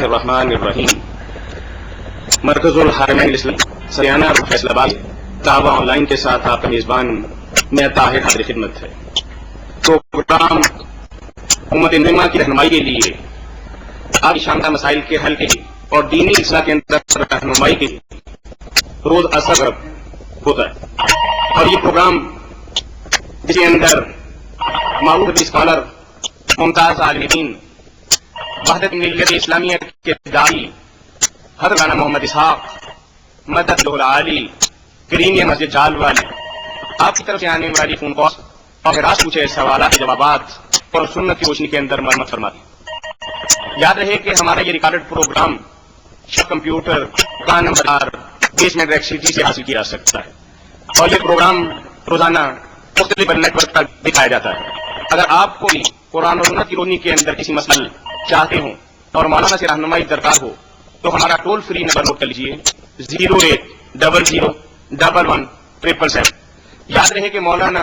الرحمن الرحیم۔ مرکز الحرمین الاسلامی سریانہ فیصل آباد دعوی آن لائن کے ساتھ آپ کا میزبان میں طاہر حاضر خدمت ہے۔ پروگرام امت مسلمہ کی رہنمائی کے لیے، آپ شامدہ مسائل کے حل کے لیے اور دینی اصلاح کے اندر رہنمائی کے لیے روز اثر ہوتا ہے، اور یہ پروگرام جس کے اندر معروف اسکالر، ممتاز عالم دین، وحدت ملت اسلامیہ کے داعی حضرت مولانا محمد اسحاق مدد العالی کریم مسجد جال والے، آپ کی طرف سے آنے والی فون کال اور راست پوچھے سوالات کے جوابات اور سنت کی روشنی کے اندر مرمت فرماتے ہیں۔ یاد رہے کہ ہمارا یہ ریکارڈڈ پروگرام کمپیوٹر کا نمبر بیسمنٹ الیکٹریسٹی سے حاصل کیا جا سکتا ہے، اور یہ پروگرام روزانہ مختلف نیٹ ورک پر دکھایا جاتا ہے۔ اگر آپ کو بھی قرآن اور سنت کی روشنی کے اندر کسی مسئلہ چاہتے ہوں اور مولانا سے رہنمائی درکار ہو تو ہمارا ٹول فری نمبر نوٹ کر لیجیے 08000111777۔ یاد رہے کہ مولانا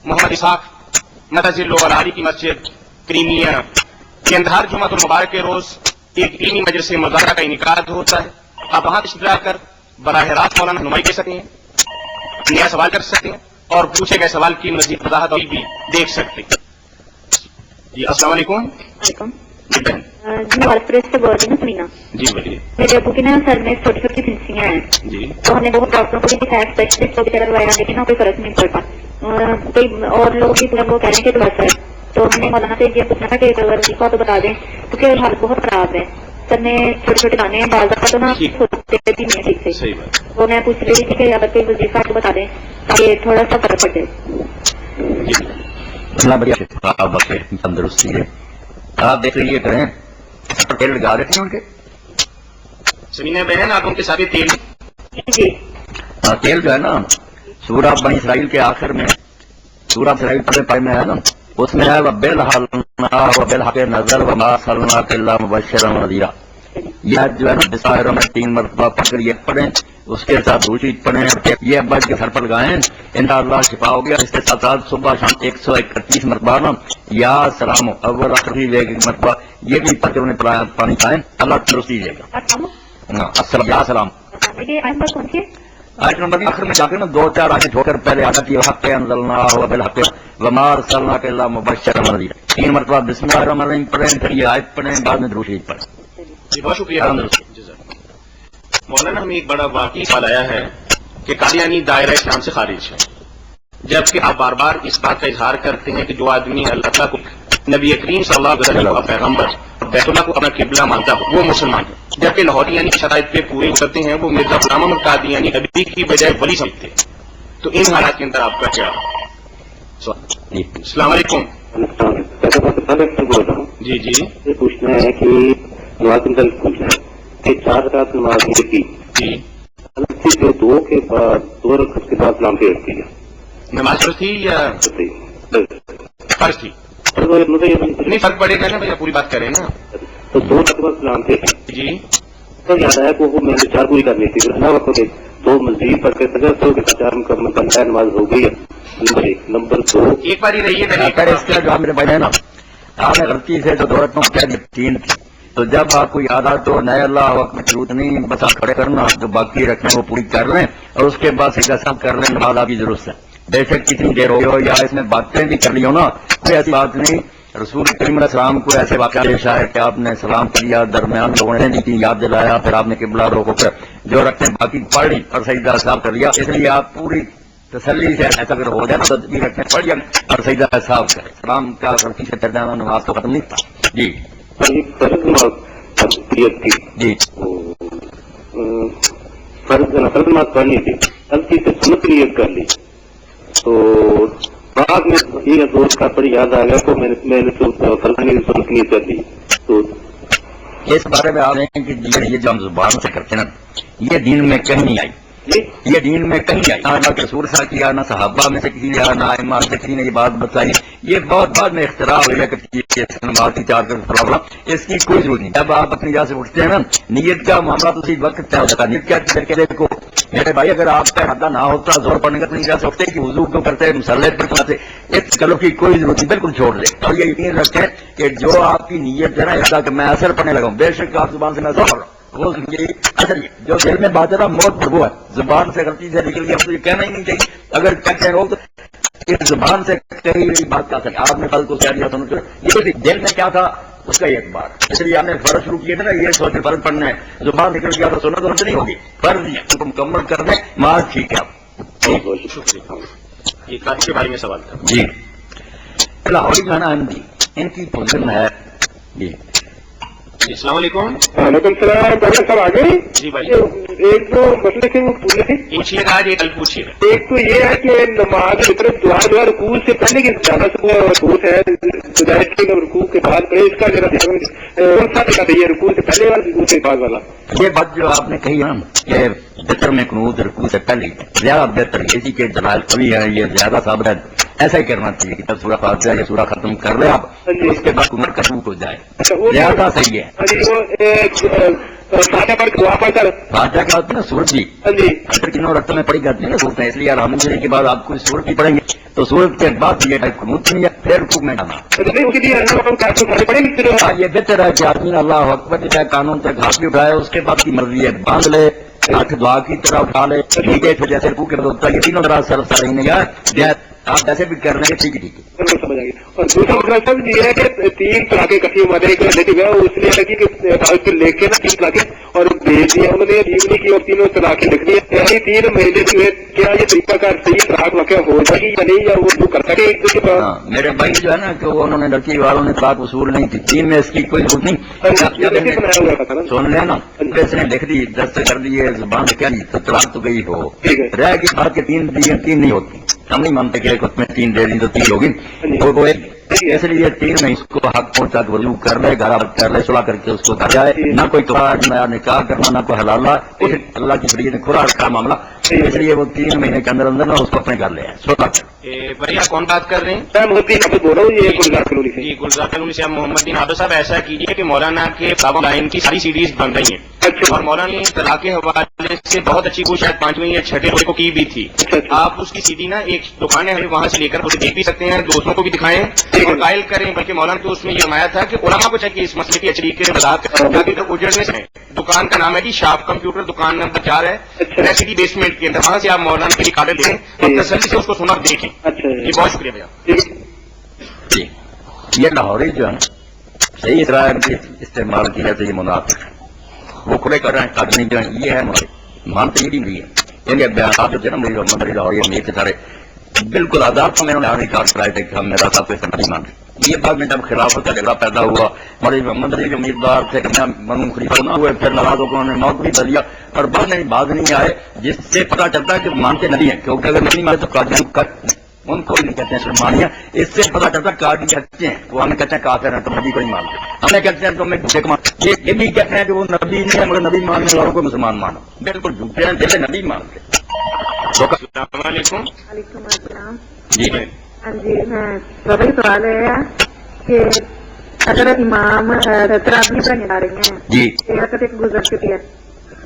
محمد اسحاق مدد العالی کی مسجد کریمیا کے اندر ہر جمعۃ المبارک کے روز ایک علمی مجلس مذاکرہ کا انعقاد ہوتا ہے۔ آپ وہاں تشریف لا کر براہ راست مولانا رہنمائی کر سکتے ہیں، نیا سوال کر سکتے ہیں اور پوچھے گئے سوال کی مزید وضاحت بھی دیکھ سکتے ہیں۔ جی السلام علیکم۔ جی بہن، جی میں والد سے بول رہی ہوں سمینا۔ جی بولیے۔ میرے ابو کی نا سر میں چھوٹی چھوٹی پھنسیاں ہیں، جی تو ہم نے بہت ڈاکٹروں کو بھی دکھایا، اسپیشلسٹ کو بھی کروایا، لیکن کوئی فرق نہیں پڑتا، کوئی اور لوگ بھی پورا وہ کہہ رہے ہیں کہ دوا ہے۔ تو ہم نے مولانا سے یہ پوچھنا تھا کہ اگر لکھا تو بتا دیں، کیونکہ حالت بہت خراب ہے، سر میں چھوٹے چھوٹے دانے ہیں، بال کا تو نا ہوتے بھی نہیں ہے ٹھیک سے۔ صحیح بات۔ تو میں پوچھ رہی تھی کہ اگر کوئی وظیفہ کو بتا دیں تاکہ تھوڑا سا فرق پڑ جائے۔ اللہ بڑھیا آپ بخشے تندرستی ہے۔ آپ دیکھ لیجیے کریں تیل لگا رہے تھے ان کے سمینا بہن، آپ ان کے ساتھ تیل جی تیل جو ہے نا سورہ بنی اسرائیل کے آخر میں، سورہ اسرائیل پڑھنے پائے میں ہے نا، اس میں ہے وَبِالْحَقِّ نَزَلَ وَمَا أَرْسَلْنَاكَ إِلَّا مُبَشِّرًا وَنَذِيرًا۔ یہ جو ہے نا بسم اللہ الرحمن الرحیم 3 مرتبہ پڑھ کر یہ پڑھیں، اس کے ساتھ دوسری پڑھیں، یہ ابا کے سر پر لگائیں، انشاءاللہ شفا ہو گیا۔ اس کے ساتھ ساتھ صبح شام 131 مرتبہ نا یا سلام اول آخری ایک مرتبہ یہ بھی پڑھ کے انہیں پانی پائیں، اللہ تندرستی دے گا۔ السلام یا سلام آیت نمبر آخر میں جا کے نا 2-4 آیتیں چھوڑ کر پہلے آتا کہ حق انزلناہ وبالحق وما ارسلناک الا مبشرا ونذیرا، 3 مرتبہ بسم اللہ الرحمن الرحیم پڑھیں، پھر یہ آیت پڑھیں، بعد میں درود شریف پڑھیں۔ جی بہت شکریہ مولانا۔ ہمیں ایک بڑا واقعی سوال آیا ہے کہ قادیانی دائرہ اسلام سے خارج ہے، جبکہ آپ بار بار اس بات کا اظہار کرتے ہیں کہ جو آدمی اللہ تعالیٰ کو، نبی کریم صلی اللہ علیہ وسلم کا پیغمبر، بیت اللہ کو اپنا قبلہ مانتا ہے وہ مسلمان ہے، جبکہ لاہوری یعنی شرائط پہ پورے اترتے ہیں وہ مرزا غلام احمد قادیانی نبی کی بجائے ولی سمجھتے ہیں۔ تو ان حالات کے اندر آپ کا کیا؟ السلام علیکم۔ جی جی یہ پوچھنا ہے کہ ملازم دل پوچھنا ہے کہ 4 رکعت نماز کی جی غلطی سے 2 کے بعد 2 رکعت کے بعد سلام پھیر دیا، نماز فرض تھی یا فرض تھی؟ نہیں فرق پڑے گا نا بھیا، پوری بات کریں نا۔ تو 2 رکعت بعد سلام پھیر جی تو یاد آیا کہ وہ میں نے 4 پوری کرنی تھی، پھر اللہ وقت کے 2 مزید پڑھ کے سجا تو 4 مکمل بنتا ہے، نماز ہو گئی ہے۔ نمبر 1 نمبر 2 ایک بار ہی رہیے اس کا جو میرے بھائی ہے نا، آپ نے غلطی سے جو 2 رکعتوں کیا 3 تھی، تو جب آپ کو یاد آ تو نئے اللہ وقت میں ضرورت نہیں، بس آپ کھڑے کرنا، جو باقی رکھنا وہ پوری کر لیں اور اس کے بعد سیدھا سب کر لیں، نماز آپ کی ضرورت ہے۔ بے شک کتنی دیر ہو یا اس میں باتیں بھی کر لی ہو نا، کوئی ایسی بات نہیں۔ رسول کریم علیہ السلام کو ایسے واقعہ پیش آئے کہ آپ نے سلام کیا، درمیان لوگوں نے نہیں یاد دلایا، پھر آپ نے قبلہ روکو کر جو رکھتے باقی پڑھ لی اور سجدہ صاف کر لیا، اس لیے آپ پوری تسلی سے ایسا اگر ہو جائے تو بھی رکھنے پڑھ لیا اور سجدہ صاف کرے، سلام کا غلطی سے کر جانا نماز تو ختم نہیں تھا۔ جی فرض نماز تھی جی فرض نماز پڑھنی تھی، غلطی سے سنت نیت کر لی، تو بعد میں یہ دوست کا پڑھ یاد آ گیا تو میں نے فلانی سنت نیت کر لی۔ تو اس بارے میں آپ ہیں کہ یہ جو ہم زبان سے کرتے ہیں نا، یہ دین میں کہیں نہیں آئی، یہ دین میں کہیں نہیں آئی، نہ رسول صاحب کیا، نہ صحابہ میں سے کسی نے، نہ ائمہ سے کسی نے یہ بات بتائی، یہ بہت بعد میں اختراع ہوئی ہے کہ بات کی 4 پرابلم، اس کی کوئی ضرورت نہیں۔ جب آپ اپنی جگہ سے اٹھتے ہیں نا، نیت کا معاملہ تو اسی وقت طے ہو جاتا ہے، نیت کیا کر کے دیکھو میرے بھائی اگر آپ کا ارادہ نہ ہوتا زور پڑنے کا تو نہیں کہہ سکتے کہ وضو کیوں کرتے مسلح پر کرتے، اس کلو کی کوئی ضرورت نہیں، بالکل چھوڑ دیں اور یہ یقین رکھیں کہ جو آپ کی نیت ہے نا ارادہ کہ میں اثر پڑنے لگا ہوں، بے شک آپ زبان سے میں اثر پڑ رہا ہوں، وہ یہ اصل جو دل میں بات ہے نا موت پر وہ ہے، زبان سے غلطی سے نکل گیا تو یہ کہنا ہی نہیں چاہیے، اگر کہتے ہیں لوگ اس زبان سے کہی ہوئی بات کیا سکے، آپ نے کل کو کہہ دیا سمجھ یہ دل میں کیا تھا اس کا ایک بات، اس لیے آپ نے فرض شروع کیے تھے نا، یہ سوچ فرض پڑھنا ہے، زبان نکل گیا تو سنت غلط نہیں ہوگی، فرض نہیں ہے، اس کو مکمل کر دیں ماں ٹھیک ہے آپ شکریہ. یہ کافی کے بارے میں سوال تھا. جی. لاہوری گانا احمدی ان کی پوزیشن ہے جی. السلام علیکم. وعلیکم السلام. ڈاکٹر صاحب آ گئے؟ جی بھائی. ایک دو مسئلے تھے وہ پوچھے تھے. پوچھیے گا، آج یہ کل پوچھیے گا. ایک تو یہ ہے کہ نماز کی طرف دعا جو ہے رکوع سے پہلے کی زیادہ سے رکوع ہے گزارش کی رکوع کے بعد پڑھے، اس کا ذرا کون سا طریقہ صحیح ہے، رکوع سے پہلے والا رکوع سے بعد والا؟ یہ بات جو آپ نے کہی نا کہ بہتر میں قنوت رکوع سے پہلے زیادہ بہتر، اسی کے دلائل کبھی ہے، یہ زیادہ ثابت ہے، ایسا ہی کرنا چاہیے کہ جب سورہ فاتحہ یا سورہ ختم کر لیں آپ اس کے بعد قنوت کا شروع ہو جائے، زیادہ صحیح ہے. فاتحہ پڑھ کے دعا پڑھ کر فاتحہ کے بعد نا سورت بھی اگر کنوں رقطوں میں پڑھی جاتی ہے نا صورتیں، اس لیے الحمد للہ کے بعد آپ کوئی سورت بھی پڑھیں گے تو سورت کے بعد یہ قنوت نہیں ہے، پھر رکوع میں جانا. ہاں یہ بہتر ہے کہ آدمی اللہ اکبر چاہے قانون تک ہاتھ بھی اٹھائے، اس کے بعد کی مرضی ہے باندھ لے، ہاتھ دعا کی طرح اٹھا لے، نیچے پھر جیسے رکوع کے بعد ہوتا ہے، یہ تینوں طرح سر سر نہیں ہے، آپ جیسے بھی کر رہے ہیں ٹھیک ٹھیک ہے. سمجھ آئیے. اور دوسرا مسئلہ سب یہ ہے کہ تین طرح کے کثیر مادے ایک ریلیٹو ہے، اس لیے لگی کہ کاغذ پہ لکھ کے نا تین طرح کے اور بھیج دیا انہوں نے، ٹھیک نہیں کی اور تینوں طرح کے لکھ دیے. یعنی تین مہینے سے کیا یہ طریقہ کا صحیح طلاق واقع ہو جائے گی یا نہیں، یا وہ کر سکے ایک دوسرے پر؟ میرے بھائی جو ہے نا کہ انہوں نے لڑکی والوں نے طلاق وصول نہیں کی، تین میں اس کی کوئی ضرورت نہیں، سن لیا نا اس نے لکھ دی، دست کر دیے زبان سے کیا نہیں تو طلاق تو گئی ہو رہ گی بات کے تین نہیں ہوتی، ہم نہیں مانتے کہ میں تین دے دی تو تین ہوگی، اس لیے تین میں اس کو حق پہنچا کے وضو کر لے، گھر کر لے، صلاح کر کے اس کو کر جائے، نہ کوئی نہ نکاح کرنا، نہ کوئی حلالہ، اللہ کی شریعت نے کھلا رکھا معاملہ، اس لیے وہ 3 مہینے کے اندر اندر نہ اس کو اپنے گھر لے آئے. بھیا کون بات کر رہے ہیں؟ میں محمد بن عابد بول رہا ہوں، یہ گلزار کالونی سے. جی گلزار کالونی سے. آپ محمد بن عابد صاحب ایسا کیجیے کہ مولانا کے بابا لائن کی ساری سیریز بن رہی ہیں اور مولانا نے طلاق کے حوالے سے بہت اچھی کوشش شاید 5ویں یا 6ویں کو کی بھی تھی. آپ اس کی سیدھی نا ایک دکان ہے وہاں سے لے کر اسے دیکھ بھی سکتے ہیں، دوستوں کو بھی دکھائیں اور قائل کریں، بلکہ مولانا تو اس میں یہ فرمایا تھا کہ علماء کو چاہیے اس مسئلے کی اچھی طریقے سے وضاحت کریں تاکہ لوگ اجڑنے سے. دکان کا نام ہے جی شاپ کمپیوٹر، دکان نمبر 4 ہے سٹی بیسمنٹ کے اندر، وہاں سے آپ مولانا کے لیے کارڈ لیں اور تسلی سے اس کو سنا دیکھیں. جی بہت شکریہ بھیا. جی یہ لاہوری جو ہے نا صحیح اسرائیل استعمال کی جاتی ہے، منافق وہ کھلے کر رہے ہیں، قادمی جو ہے یہ ہے مانتے ہی نہیں ہے، ان کے بیانات جو ہے نا مری لاہوری امیر کے سارے بالکل آزاد تو میں نے آنے کار کرائے تھے کہ ہم میرا صاحب کو نہیں مانتے. یہ بعد میں جب خلافت کا جھگڑا پیدا ہوا، مولوی محمد علی امیدوار تھے کہ میں بنوں خلیفہ نہ ہوئے، پھر ناراض ہو کر انہوں نے موت بھی کر دیا اور بعد میں باز نہیں آئے، جس سے پتا چلتا ہے کہ مانتے نہیں ہیں، کیونکہ اگر نہیں مانتے تو قادیان ان کو نہیں کہتے ہیں سلمانیہ، اس سے پتا چلتا ہے قادی کہتے ہیں، وہ ہمیں کہتے ہیں کافر ہیں تو نبی کو نہیں مانتے، ہمیں کہتے ہیں تو میں جھوٹے کو مانتے، یہ بھی کہتے ہیں کہ وہ نبی نہیں ہے مگر نبی ماننے والوں کو مسلمان مانو، بالکل جھوٹے ہیں جیسے نبی مانتے. السلام علیکم. وعلیکم السلام. جی ہاں جی، بابا جی سوال ہے کہ اگر امام تراویح پڑھنے جا رہے ہیں جی رکعت ایک گزر چکی ہے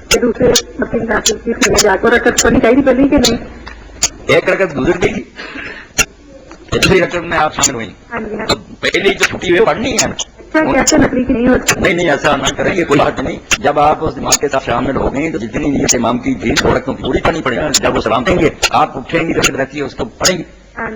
کہ دوسرے مسجد داخل کی پھر جا کر رکعت پڑھنی چاہیے پہلے کہ نہیں؟ ایک رکعت گزر گئی، دوسری رکعت میں آپ شامل ہوئی، ہاں جی ہاں. تو پہلی جو چھٹی ہوئی پڑھنی ہے. اچھا کیسے نقلی کی نہیں ہوتی؟ نہیں ایسا نہ کریں، یہ کوئی بات نہیں. جب آپ اس دماغ کے ساتھ شامل ہو گئے تو جتنی نیت امام کی تھی تھوڑا پوری کرنی پڑے گا. جب وہ سلام دیں گے آپ اٹھیں گے جو رکھیے اس کو پڑھیں گے.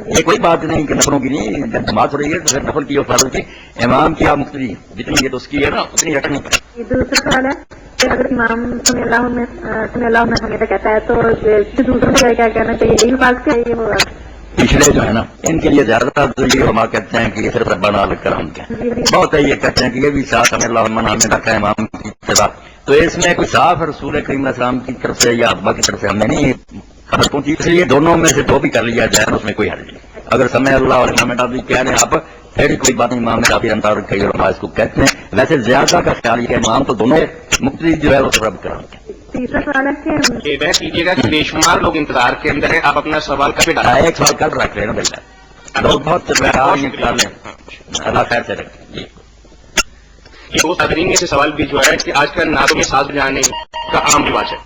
یہ کوئی بات نہیں کہ نفلوں کی نہیں، جب جماعت ہو رہی ہے تو پھر نفل کی اور فرض کی امام کی آپ مختلف جتنی نیت اس کی ہے نا اتنی رکھنی پڑے. دوسرا سوال ہے کہ اگر امام سمی اللہ میں ہمیشہ کہتا ہے تو دوسروں کو کیا کہنا چاہیے؟ یہی بات چاہیے ہوگا. پچھلے جو ہے نا ان کے لیے زیادہ یہ ہما کہتے ہیں کہ یہ صرف ربنا لکھ کر ہم کہیں بہت ہے، یہ کہتے ہیں کہ یہ بھی ساتھ ہمیں اللہ ہمیں رکھا ہے امام کی اتباع، تو اس میں کوئی صاف رسول کریم علیہ السلام کی طرف سے یا ابا کی طرف سے ہمیں نہیں خبر پہنچی، اس لیے دونوں میں سے دو بھی کر لیا جائے اس میں کوئی حرج نہیں. اگر سمے اللہ اور امام ڈابی کہہ رہے ہیں آپ پھر کوئی بات نہیں، امام ڈابی انتار کئی علماء اس کو کہتے ہیں. ویسے زیادہ کا خیال یہ ہے امام تو دونوں مقتدی جو ہے وہ رب کراتے ہیں. تیسرا سوال ہے کہ یہ بحث کیجیے گا کہ بے شمار لوگ انتظار کے اندر ہیں، آپ اپنا سوال کبھی ڈالیں. ایک سوال کل رکھ رہے ہیں نا لوگ بہت انتظار لیں، اللہ خیر سے رکھیں. جی یہ دو صادرین میں سے سوال بھی جو ہے کہ آج کل نعتوں میں ساز بجانے کا عام رواج ہے.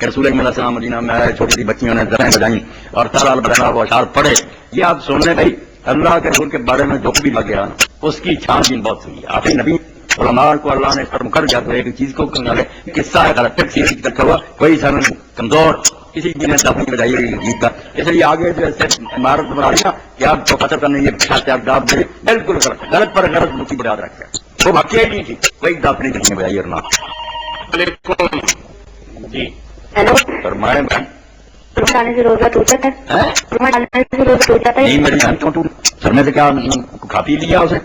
کہ رسول اللہ علیہ السلام مدینہ میں آئے، چھوٹی سی بچیوں نے دریں بجائیں اور تالال بدلا وہ اشعار پڑھے. یہ آپ سن لیں بھائی، اللہ کے رسول کے بارے میں جو بھی لگ گیا اس کی چھان بین بہت ہوئی. آخری نبی علماء کو اللہ نے ختم کر دیا تو ایک چیز کو قصہ ہے غلط چیز رکھا ہوا کوئی سن کمزور کسی بھی نے دفعی بجائی گیت کا. اس لیے آگے جو ہے عمارت بنا دیا کہ آپ کو پتہ کرنے یہ آپ دے بالکل غلط پر غلط مٹھی بڑھا رکھا ہے. وہ بچے ہی نہیں تھی کوئی دفعی نہیں بجائی اور نہ جی ہیلو فرمائے بہن ڈالنے سے روزہ ٹوٹ جاتا ہے؟ ڈالنے سے روزہ ٹوٹ جاتا ہے؟ نہیں میری بہن کیوں ٹوٹ سرنے سے کیا کھا پی لیا اسے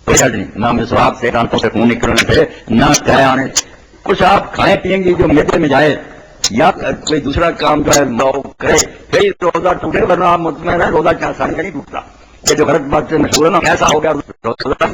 کوئی حل نہیں. نہ مسواک سے دانتوں سے خون نکلنے سے نہ تہ آنے کچھ آپ کھائیں پیئیں گے جو میدے میں جائے یا کوئی دوسرا کام جو ہے لو کرے پھر روزہ ٹوٹے ورنہ آپ مطمئن ہے روزہ کیا آسانی کا نہیں ٹوٹتا. یہ جو غلط بات سے مشہور ہے نا ایسا ہو گیا روزہ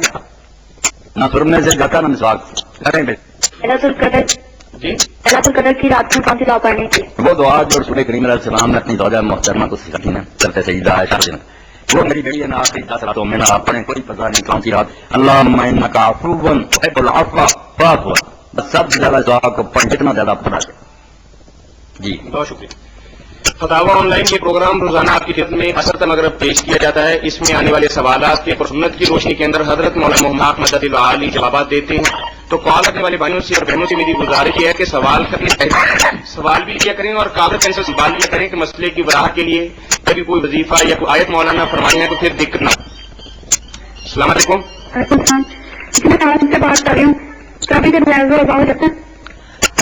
نہ سرنے سے جاتا نہ مسواک سے کریں پھر. اللہ القدر کی رات میں کون سی دعا پڑھنے کی؟ وہ دعا جو رسول کریم علیہ السلام نے اپنی زوجہ محترمہ کو سکھائی نا چلتے سجدہ ہے شاہ وہ میری بیٹی ہے نا آخری 10 راتوں میں نہ پڑھیں کوئی پتہ نہیں کون سی رات. اللہم انک عفو تحب العفو فاعف بس سب سے زیادہ دعا کو پڑھ جتنا زیادہ پڑھا جائے. جی بہت شکریہ. فتاوی آن لائن کے پروگرام روزانہ آپ کی خدمت میں اثر مغرب پیش کیا جاتا ہے. اس میں آنے والے سوالات کے سنت کی روشنی کے اندر حضرت مولانا محمد مدد العالی جوابات دیتے ہیں. تو کال کرنے والے بھائیوں سے اور بہنوں سے میری گزارش یہ ہے کہ سوال بھی کیا کریں اور کاغذ پینسل سنبھال لیا کریں کہ مسئلے کی وضاحت کے لیے کبھی کوئی وظیفہ یا کوئی آیت مولانا فرمائی ہے تو پھر دقت نہ. السلام علیکم. میں تعلیم سے بات کر رہی ہوں. کبھی کبھی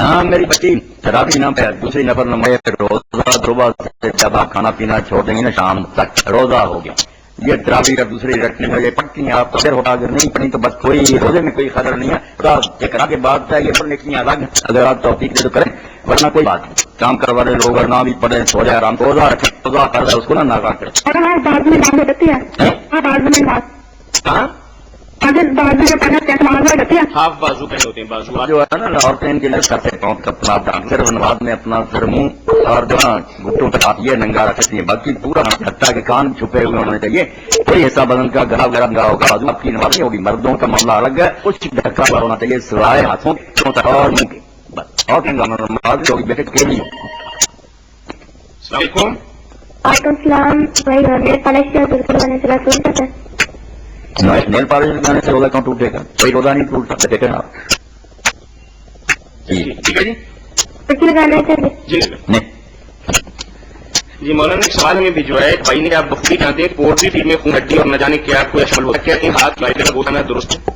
ہاں میری بچی شرابی نہ پہ دوسری نفر نمبر روزہ صبح سے جب آپ کھانا پینا چھوڑ دیں گے نا شام تک روزہ ہو گیا. یہ تراویح کا دوسری رکھنے میں پڑتی ہیں آپ قدر ہوتا اگر نہیں پڑھی تو بس کوئی روزے میں کوئی قدر نہیں ہے. کرا کے بعد یہ پڑھنے کی الگ اگر آپ توفیق دے تو کریں ورنہ کوئی بات نہیں. کام کر والے لوگ اگر نہ بھی پڑھیں سو جائے آرام روزہ رکھیں روزہ کر رہے اس کو نہ ناکام کریں. ہاف بازو پہنے ہوتے ہیں بازو جو ہے نا عورتیں ان کے لیے سر سے پاؤں کا اپنا دان صرف نماز میں اپنا سر منہ اور جو گھٹوں تک یہ ننگا رکھتی ہیں باقی پورا حتیٰ کے کان چھپے ہوئے ہونے چاہیے. کوئی حصہ بدن کا گلا وغیرہ ننگا ہوگا بازو آپ کی نماز نہیں ہوگی. مردوں کا معاملہ الگ ہے کچھ ڈھکا ہوا ہونا چاہیے سوائے ہاتھوں تک اور منہ کے بس اور نماز ہوگی بیٹے کے لیے. السلام علیکم. وعلیکم السلام. بھائی بالکل نیل پالش لگانے سے روزہ کیوں ٹوٹے گا؟ کوئی روزہ نہیں ٹوٹتا دیکھیں آپ. جی ٹھیک ہے جی لگانا چاہیے. جی نہیں جی مولانا ایک سوال ہمیں بھیجوا ہے بھائی نے آپ بخاری جانتے ہیں پوٹری فیڈ میں خون ہڈی اور نہ جانے کیا کوئی اشمل ہوتا ہے کیا ان ہاتھ لائٹر کا گوشانا درست ہے؟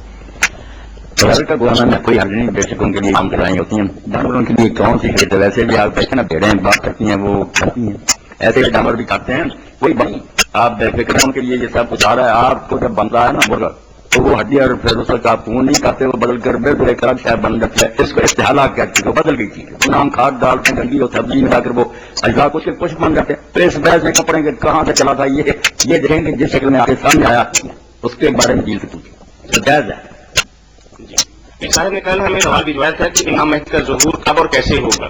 گھر کا گوانا میں کوئی حل نہیں. بے شک ان کے لیے عام کرائی ہوتی ہیں جانوروں کے لیے کون سی کھیت ہے ویسے بھی آپ دیکھیں نا بھیڑیں بات کرتی ہیں وہ کھاتی ہیں ایسے ہی جانور بھی کھاتے ہیں کوئی بھائی آپ بے فکر ان کے لیے یہ سب کچھ آ رہا ہے. آپ کو جب بنتا ہے نا مرغا تو وہ ہڈی اور پھر اس کا آپ خون نہیں کھاتے وہ بدل کر بالکل ایک الگ شہر بن جاتا ہے. اس کو استحالہ کہتے ہیں وہ بدل گئی چیز نام کھاد ڈالتے ہیں گندگی اور سبزی ملا کر وہ اجزا کچھ بن جاتے ہیں. تو اس بحث میں کپڑے کے کہاں سے چلا تھا یہ دیکھیں گے جس شکل میں آپ کے سامنے آیا اس کے بارے میں جیل سے پوچھیں جائز ہے. جی صاحب نے کل ہمیں سوال بھجوایا تھا کہ امام مہدی کا ظہور کب اور کیسے ہوگا.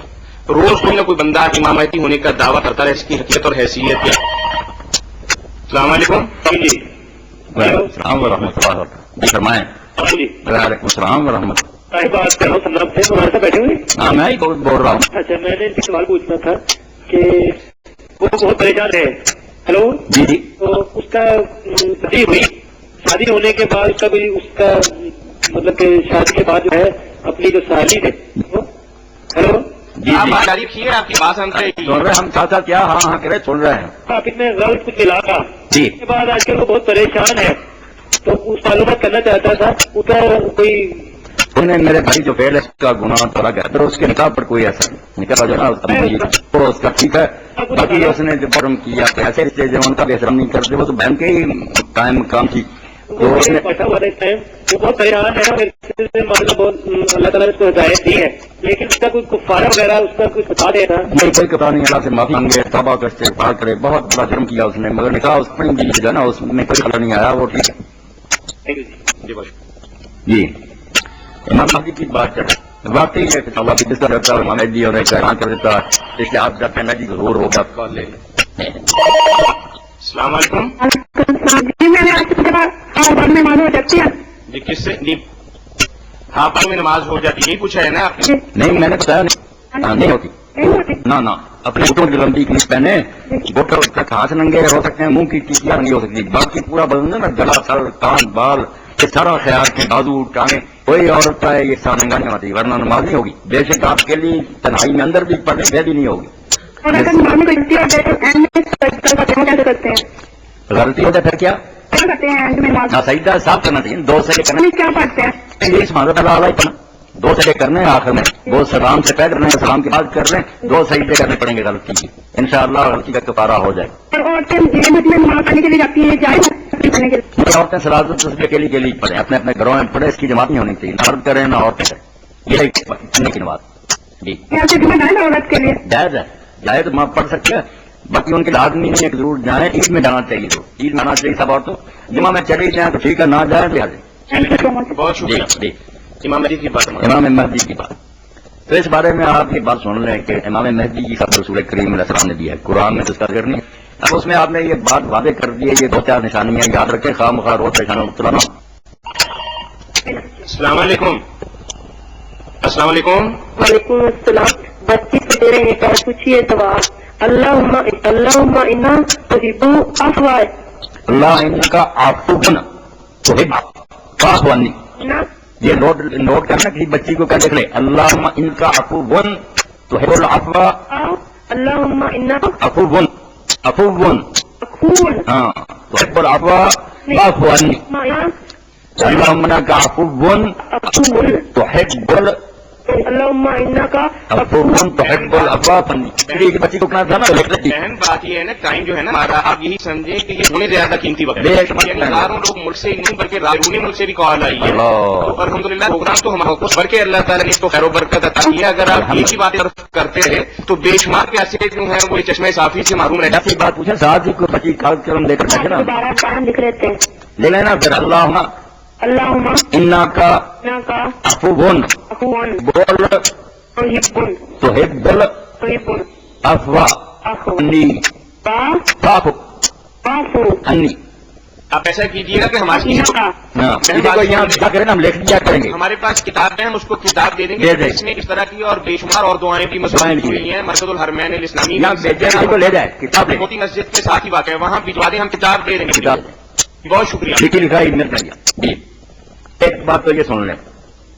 روز کوئی نہ کوئی بندہ امام مہدی ہونے کا دعویٰ کرتا ہے اس کی حقیقت اور حیثیت کیا؟ السلام علیکم. وعلیکم السلام ورحمۃ اللہ وبرکاتہ. فرمائیں. وعلیکم السلام ورحمۃ اللہ. بات کر رہا ہوں سناب سے ہمارے ساتھ بیٹھے ہوئے. ہاں میں ہی بول رہا ہوں. اچھا میں نے سوال پوچھنا تھا کہ وہ بہت پریشان ہے. ہلو جی جی تو اس کا شادی ہوئی شادی ہونے کے بعد اس کا کوئی اس کا مطلب کہ شادی کے بعد جو ہے اپنی جو سالی ہے ہلو جی آپ جی بات جاری رکھیے آپ کی بات ہم سے سن رہے ہیں ہم ساتھ ساتھ کیا ہاں ہاں کرے سن رہے ہیں. آپ اتنے غلط کچھ ملا تھا جی اس کے بعد آج کل وہ بہت پریشان ہے تو اس معلومات کرنا چاہتا تھا اس کا کوئی انہیں میرے بھائی جو فیل ہے اس کا گناہ تھوڑا گیا پھر اس کے نکاح پر کوئی ایسا نہیں نکاح جو نا تو اس کا ٹھیک ہے. باقی اس نے جو برم کیا ایسے رشتے جو ان کا بھی احترام نہیں کرتے وہ تو بہن کے ہی ٹائم کام تھی تو اس نے بیٹھا ہوا دیکھتے ہیں وہ بہت پریشان ہے مطلب اللہ تعالیٰ نے اس کو ہدایت دی ہے لیکن اس کا کوئی کفارہ وغیرہ اس کا کوئی بتا دے گا. نہیں کوئی کپڑا نہیں اللہ سے معافی مانگے توبہ کر سے پار کرے بہت بڑا جرم کیا اس نے مگر نکاح اس پر جو ہے نا اس میں کوئی خطر نہیں آیا وہ ٹھیک ہے. جی بس جی امام مہدی کی بات کریں واقعی ہے کہ اللہ بھی جس طرح کرتا ہے امام مہدی اور اعلان کر دیتا ہے اس لیے آپ جب مہدی ضرور ہوگا. کال لے لیں. السلام علیکم. جی میں نے آپ سے میں معلوم ہو سکتی ہے جی کس سے جی ہاں پر میں نماز ہو جاتی یہی پوچھا ہے نا آپ نے. نہیں میں نے بتایا نہیں نہیں ہوتی نہیں ہوتی؟ نہ اپنے گھٹوں کی لمبی کمیز پہنے، گھٹوں تک ہاتھ ننگے ہو سکتے ہیں، منہ کی ٹکیاں نہیں ہو سکتی، باقی پورا بدن ہے نا، گلا، سر، کان، بال، یہ سارا خیال کے بازو، ٹانگیں، کوئی عورت کا یہ سارا ننگا نہیں ہوتی، ورنہ نماز نہیں ہوگی، بے شک آپ کے لیے تنہائی میں اندر بھی پڑھنے پہ بھی نہیں ہوگی۔ اور اگر نماز میں غلطی ہو جائے تو اینڈ میں کیسے کرتے ہیں؟ غلطی ہوتا ہے پھر کیا کرتے ہیں اینڈ میں نماز سجدہ صاف کرنا چاہیے، 2 سجدے کرنے، کیا پڑھتے ہیں؟ انگلش مہارت اللہ پڑھنا، 2 سجدے کرنے ہیں آخر میں، 2 سلام سے پہلے کرنے ہیں، سلام کے بعد کر لیں، 2 سجدے کرنے پڑیں گے غلطی کی، انشاءاللہ غلطی کا کفارہ ہو جائے۔ اور عورتیں میں نماز پڑھنے کے لیے جاتی ہیں، جائے پڑھنے کے لیے؟ عورتیں سلاد تصویر کے لیے پڑھیں، اپنے اپنے گھروں میں پڑھیں، اس کی جماعت نہیں ہونی چاہیے، نہ مرد کریں نہ عورتیں کریں، یہ پڑھنے کی بات جی یہاں سے جمعہ ہے عورت کے لیے؟ جائز ہے، جائے تو ماں پڑھ سکتے ہیں، باقی ان کے لازمی نہیں ہے کہ ضرور جائیں، عید میں جانا چاہیے، عید میں آنا چاہیے سب عورتوں، جمعہ میں چلی جائیں تو ٹھیک ہے، نہ جائیں تو جائیں۔ تھینک یو سو مچ۔ بہت جی شکریہ۔ جی امام مہدی کی بات ہمارے امام مہدی کی بات، تو اس بارے میں آپ یہ بات سن لیں کہ امام مہدی کی خبر رسول کریم علیہ السلام نے دی ہے، قرآن میں ڈسکس کرنی ہے، اب اس میں آپ نے یہ بات واضح کر دی ہے، یہ 2-4 نشانیاں یاد رکھیں، خواہ مخواہ روز پریشان چلانا۔ السلام علیکم۔ السلام علیکم۔ وعلیکم السلام۔ بچی سے دے رہے ہیں، پوچھیے سوال۔ اللہم انا تحب افواہ، اللہ ان کا عفون تحب، یہ نوٹ کرنا کسی بچی کو کیا دیکھ لے، اللہ ان کا عفون تحب العفو، اللہم انا عفون عفون اخون ہاں تحب العفو فاعف عنی، اللہم ان کا عفون اخون، تحب اللہم انا کا عفون تحب العفو فاعف عنی، ایک بچی کو کہنا تھا نا لکھ لیتی بہن بات یہ ہے نا، ٹائم جو ہے نا ہمارا، آپ یہی سمجھیں کہ یہ ہونے زیادہ قیمتی وقت بے ہے، شک یعنی ہزاروں لوگ ملک سے ہی نہیں بلکہ بیرونی ملک سے بھی کال آئی ہے، اللہ تو الحمدللہ پروگرام تو ہمارا کچھ بھر کے اللہ تعالیٰ نے اس کو خیر و برکت عطا کیا، اگر آپ ایک ہی باتیں کرتے رہے تو بے شمار پیاسے جو ہیں وہ چشمے صافی سے محروم رہ جاتے ایسی بات پوچھیں، ساتھ ہی کوئی بچی کاغذ قلم لے کر بیٹھے نا، دوبارہ کام لکھ لیتے ہیں۔ لے لینا پھر اللہم اللہم انا کا انا کا عفون اخون بول تحب تحب تحب العفو اخون عنی فاعف فاعف عنی۔ آپ ایسا کیجیے گا کہ ہماری انا کا ہاں کسی کو یہاں کیا کریں نا، ہم لکھ دیا کریں گے، ہمارے پاس کتاب ہے، ہم اس کو کتاب دے دیں دے گے، دیں۔ اس میں اس طرح کی اور بے شمار اور دعائیں بھی مسجد ہوئی ہیں، مسجد الحرمین الاسلامی یہاں بھیجے کسی کو لے جائے کتاب لے موتی مسجد کے ساتھ ہی واقع ہے، وہاں بھجوا دیں، ہم کتاب دے دیں گے۔ کتاب بہت شکریہ۔ لکھی لکھائی مل رہی ہے جی۔ ایک بات تو یہ سن لیں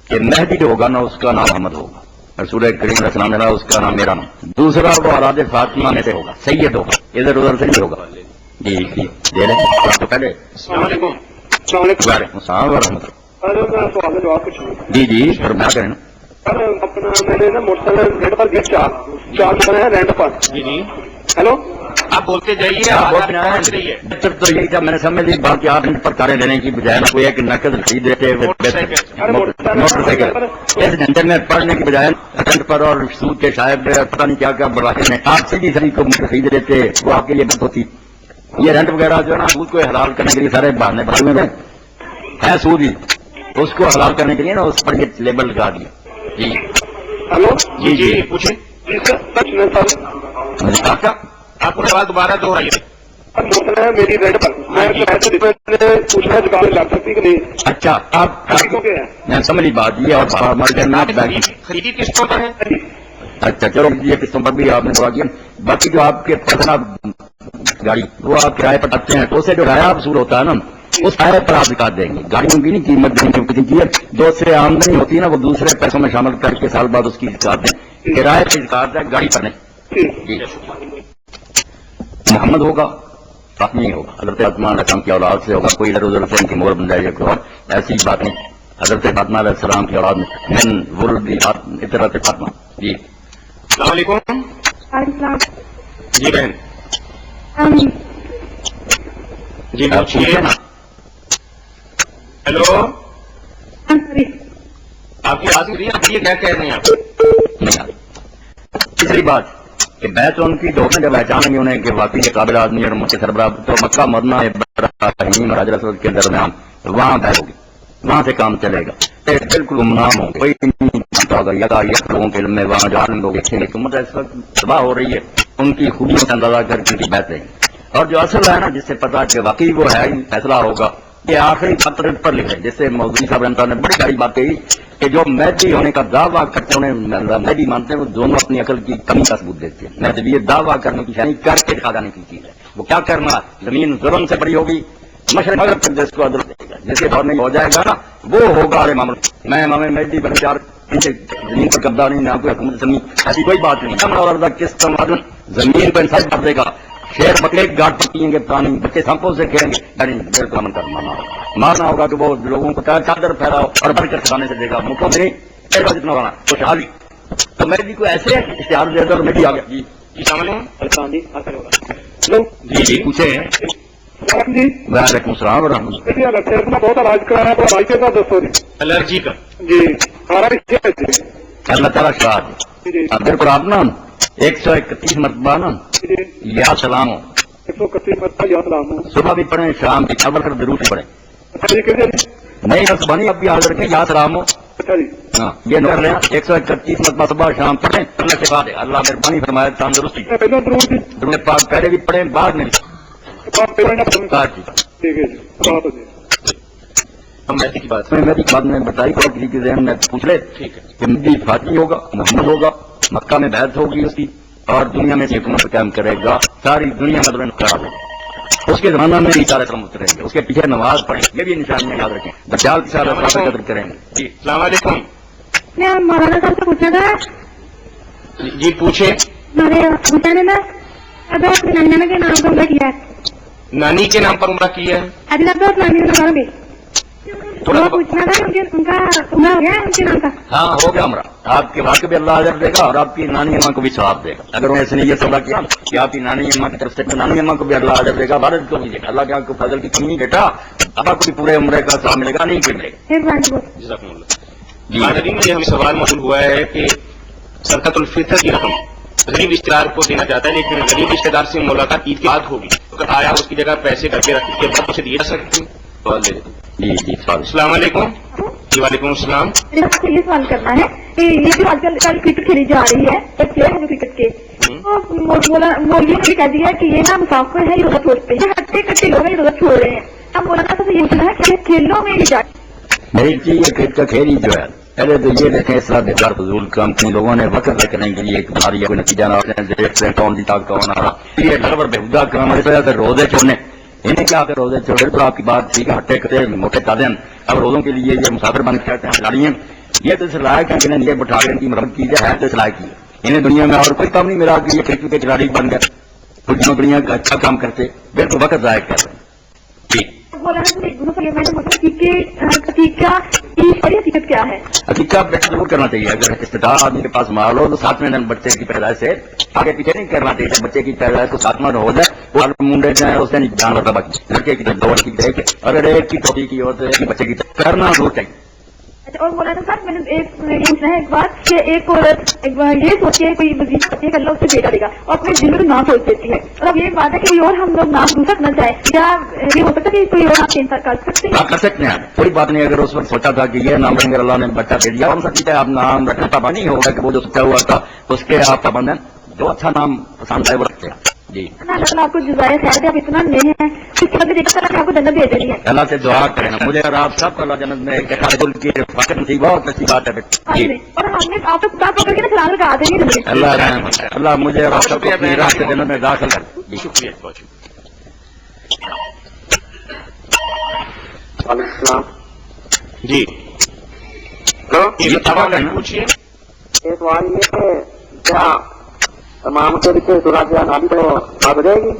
کہ مہدی جو ہوگا نا اس کا نام احمد ہوگا، رسول کریم علیہ السلام نے کہا اس کا نام میرا نام، دوسرا وہ اولاد فاطمہ میں سے ہوگا، سید ہوگا، ادھر ادھر سے نہیں ہوگا جی جی دے لیں تو پہلے۔ السلام علیکم۔ السلام علیکم۔ وعلیکم السلام ورحمۃ اللہ۔ ارے میں سوال کا جواب پوچھوں گا۔ جی جی فرمایا کریں نا۔ سر اپنا میں نے نا موٹر سائیکل رینٹ پر دیا، چار بنا ہے رینٹ پر۔ جی جی ہیلو، آپ بولتے جائیے، آپ آواز بہت پہنچ رہی ہے۔ بہتر تو یہی تھا، میں نے سمجھ لی بات کہ آپ ان پر کاریں لینے کی بجائے کوئی ایک نقد خرید دیتے موٹر سائیکل، اس گھنٹے میں پڑھنے کی بجائے رینٹ پر اور سود کے شاید پتہ نہیں کیا کیا بڑھاتے ہیں، آپ سیدھی سبھی کو موٹر خرید دیتے، وہ آپ کے لیے بہت ہوتی۔ یہ رینٹ وغیرہ جو ہے نا سود کو حلال کرنے کے لیے سارے بہانے بھرے ہوئے ہے، سود ہی اس کو حلال کرنے کے لیے نا اس پر یہ لیبل لگا دیا جی ہیلو، جی جی پوچھیں، اس کا سچ میں سر مجھے کہا کیا آپ کو سوال دوبارہ دوہرائیے۔ موٹر ہے میری رینٹ پر، میں پوچھنا ہے دکان لگ سکتی کہ نہیں؟ اچھا آپ کیوں کہ ہے؟ میں سمجھ لی بات یہ اور ہمارے گھر میں آپ بیٹھ خریدی قسطوں پر ہے؟ اچھا چلو یہ قسطوں پر بھی آپ نے بڑھا دیا، باقی جو آپ کے پسنا گاڑی وہ آپ کرایہ پر رکھتے ہیں تو اسے جو کرایہ وصول ہوتا ہے نا اس کرایہ پر آپ نکال دیں گے، گاڑیوں کی نہیں قیمت دیں گے، کسی چیز جو سے آمدنی ہوتی ہے نا وہ دوسرے پیسوں میں شامل کر کے سال بعد اس کی نکال دیں، کرایہ پہ نکال دیں گاڑی پر نہیں جی۔ محمد ہوگا فاطمی ہوگا، حضرت فاطمہ علیہ السلام کی اولاد سے ہوگا، کوئی ادھر ادھر سے ان کی مور بن جائے گا، ایسی بات نہیں، حضرت فاطمہ علیہ السلام کی اولاد میں من ولد اطرت فاطمہ جی۔ السلام علیکم۔ السلام جی بہن جی آپ پوچھیے۔ پوچھیں نا ہیلو، آپ کی آواز نہیں آپ یہ کیا کہہ رہے ہیں آپ؟ نہیں آتی۔ تیسری بات کہ بیت ان کی جو جب پہچانیں گے انہیں کہ واقعی کے قابل آدمی اور مکہ سربراہ تو مکہ مدینہ ابراہیم اور حضرت رسول کے درمیان وہاں بیت ہوگی، وہاں سے کام چلے گا، بالکل گمنام ہو، کوئی نہیں جانتا ہوگا، یکا یک لوگوں کے علم میں وہاں جان لوگ دیکھیں گے کہ امت اس وقت تباہ ہو رہی ہے، ان کی خوبیوں سے اندازہ کر کے بیت لیں گے، اور جو اصل ہے نا جس سے پتا کہ واقعی وہ ہے فیصلہ ہوگا، یہ آخری پتر پر لکھے، جس سے مودودی صاحب رحمۃ اللہ نے بڑی ساری بات کہی کہ کہ جو میدی ہونے کا دعویٰ کرتے ہیں انہیں میدی مانتے ہیں، وہ دونوں اپنی عقل کی کمی کا ثبوت دیتے ہیں. میدویت دعویٰ کرنے کی یعنی کر کے دکھا جانے کی چیز ہے. وہ کیا کرنا، زمین ظلم سے بڑی ہوگی، مشرق مغرب تک جس کو عدل دے گا، جس کے دور میں ہو جائے گا نا وہ ہوگا امام. میں امام مہدی بن چار زمین پر قبضہ نہیں، نہ کوئی حکومت زمین، ایسی کوئی بات نہیں. اور کس طرح زمین کو انصاف کر دے گا. شیر بکرے گاٹ پر پیئیں گے پانی، بچے سانپوں سے کھیلیں گے، یعنی بالکل امن کر مارنا ہوگا کہ وہ لوگوں کو چادر پھیلاؤ اور بڑھ کر کھانے سے دے گا، ملکوں میں نہیں جتنا ہونا خوشحالی. تو مہدی کو ایسے اشتہار دے کر مہدی آ گیا. جی جی جی پوچھے. جی وعلیکم السلام ورحمۃ اللہ. بہت علاج کرایا تو علاج کے ساتھ دسو جی. الرجی کا جی ہمارا اللہ تعالیٰ شاد. بالکل آپ نا 131 مرتبہ نا یا سلام ہو 131 مرتبہ یا سلام ہو، صبح بھی پڑھیں شام بھی خبر کر ضرور سے پڑھیں. اچھا جی کیسے؟ نہیں بس بنی اب بھی یاد رکھیں یا سلام ہو. اچھا جی ہاں یہ نکل رہے ہیں 131 مرتبہ صبح شام پڑھیں. اللہ سے بات ہے اللہ مہربانی فرمائے تندرستی. پہلے ضرور جی درود پاک پہلے بھی پڑھیں بعد میں بھی. ٹھیک ہے جی بات ہو جی. ہم مہدی کی بات میری بات میں بتائی اور کسی کے ذہن میں پوچھ لے ٹھیک ہے. کہ مہدی فاتح ہوگا، محمد ہوگا، مکہ میں بیعت ہوگی اس کی، اور دنیا میں حکومت قائم کرے گا، ساری دنیا میں خراب ہوگی. اس کے زمانہ میں عیسیٰ علیہ السلام اتریں گے، اس کے پیچھے نماز پڑھیں، یہ بھی نشانیاں یاد رکھیں. دجال کے ساتھ قدر کریں گے. جی السلام علیکم. میں مولانا صاحب سے پوچھنا تھا. جی پوچھے. ہمارے پوچھا نے نا ابھی اپنے نانا کے نام پر عمرہ کیا ہے. نانی کے نام پر عمرہ کیا ہے. ابھی تک نانی کے نام بھی تھوڑا پوچھنا تھا ان کا عمرہ ہو گیا ان کے نام کا. ہاں ہو گیا عمرہ. آپ کے واقع بھی اللہ اجر دے گا اور آپ کی نانی اماں کو بھی ثواب دے گا. اگر انہوں نے یہ سودا کیا کہ آپ کی نانی اماں کی طرف سے نانی اماں کو بھی اللہ اجر دے گا، بھارت کو بھی دے گا. اللہ کے آپ کو فضل کی کمی بیٹا اب آپ کو بھی پورے عمرے کا ثواب ملے گا، نہیں کوئی ملے گا. پھر بات بول. جزاکم اللہ. مادری میں ہمیں سوال موصول ہوا ہے کہ صدقۃ الفطر کی رقم غریب رشتے دار کو دینا چاہتا ہے، لیکن غریب رشتے دار سے ملاقات عید کے بعد ہوگی، تو آیا اس کی جگہ پیسے کر کے رکھ کے بعد اسے دیے جا سکتے ہیں؟ سوال دے دیں. جی جی سوال. السلام علیکم. جی وعلیکم السلام. میرے آپ سے یہ سوال کرنا ہے کہ یہ جو آج کل کرکٹ کھیلی جا رہی ہے ایک پلیئر ہے کرکٹ کے، مولویوں نے کہہ دیا کہ یہ نا مسافر ہے، یہ روزہ چھوڑتے ہیں، ہٹے کٹے لوگ یہ روزہ چھوڑ رہے ہیں. اب مولانا صاحب سے یہ پوچھنا ہے کہ کھیلوں میں نہیں جاتے. میری چیز یہ کرکٹ کا کھیل ہی جو ہے پہلے تو یہ دیکھیں اس طرح بیکار فضول کام کئی لوگوں نے وقت لے کرنے کے لیے ایک بھاری کوئی نتیجہ نہ ہوتے ہیں، دیکھتے ہیں کون جیتا کون آ رہا. یہ گڑبڑ بےہودہ کام ہے. اس وجہ سے روزے چھوڑنے انہیں کیا کہ روزے چھوڑے تو آپ کی بات ٹھیک ہے، ہٹے کٹے موٹے قادم اب روزوں کے لیے یہ مسافر بن کے آتے ہیں کھلاڑی ہیں. یہ تو اس لائق ہے کہ انہیں یہ بٹھا کر ان کی مرمت کی جائے، ہے تو اس لائق کی. انہیں دنیا میں اور کوئی کام نہیں ملا کہ یہ کرکٹ کے کھلاڑی بن گئے کچھ نوکریاں کا اچھا کام کرتے، بالکل وقت ضائع کر رہے ہیں. ٹھیک حقیقت کیا ہے؟ حقیقت بیٹا ضرور کرنا چاہیے. اگر استطاعت آدمی کے پاس مال ہو تو ساتھ میں بچے کی پیدائش سے آگے پیچھے نہیں کرنا چاہیے. بچے کی پیدائش کو ساتھ میں ہو جائے وہ منڈے جائیں اس سے نہیں جان رہتا باقی لڑکے کی طرف دور کی دیکھ اگر ایک کی ٹوپی کی ہو تو ایک بچے کی طرف کرنا ضرور چاہیے. اور مولانا صاحب میں نے ایک پوچھنا ہے ایک بات کہ ایک عورت یہ سوچے کوئی وزیر کرتی ہے کہ اللہ اس سے بیٹا دے گا اور اپنے دل میں نام سوچ دیتی ہے، اور اب یہ بات ہے کہ کوئی اور ہم لوگ نام دوسرا کرنا چاہے، کیا یہ ہو سکتا ہے کہ کوئی اور آپ چینج کر سکتے ہیں؟ آپ کر سکتے ہیں، کوئی بات نہیں. اگر اس وقت سوچا تھا کہ یہ نام رکھیں گے اللہ نے بچہ دے دیا ہم سکتا ہے آپ نام رکھنا پابند نہیں ہوگا کہ وہ جو سوچا ہوا تھا اس کے آپ پابند ہیں. جو اچھا نام پسند ہے وہ رکھتے ہیں. جی اللہ تعالیٰ آپ کو جزائے خیر دے، آپ اتنا نئے ہیں اس کے بعد دیکھا کہ آپ کو جنت دے دینی ہے. اللہ سے دعا کریں مجھے اور آپ سب کو اللہ جنت میں کی وقت نصیب بہت اچھی بات ہے. جی اور ہم نے آپ کو خدا پکڑ کے چلانے لگا دیں گے. اللہ مجھے اور آپ سب کو اپنی راہ سے جنت میں داخل کر. جی شکریہ بہت شکریہ. وعلیکم السلام. جی پوچھیے. ایک سوال یہ ہے کیا امام کے پیچھے سورہ فاتحہ نہ تو بات ہو جائے گی؟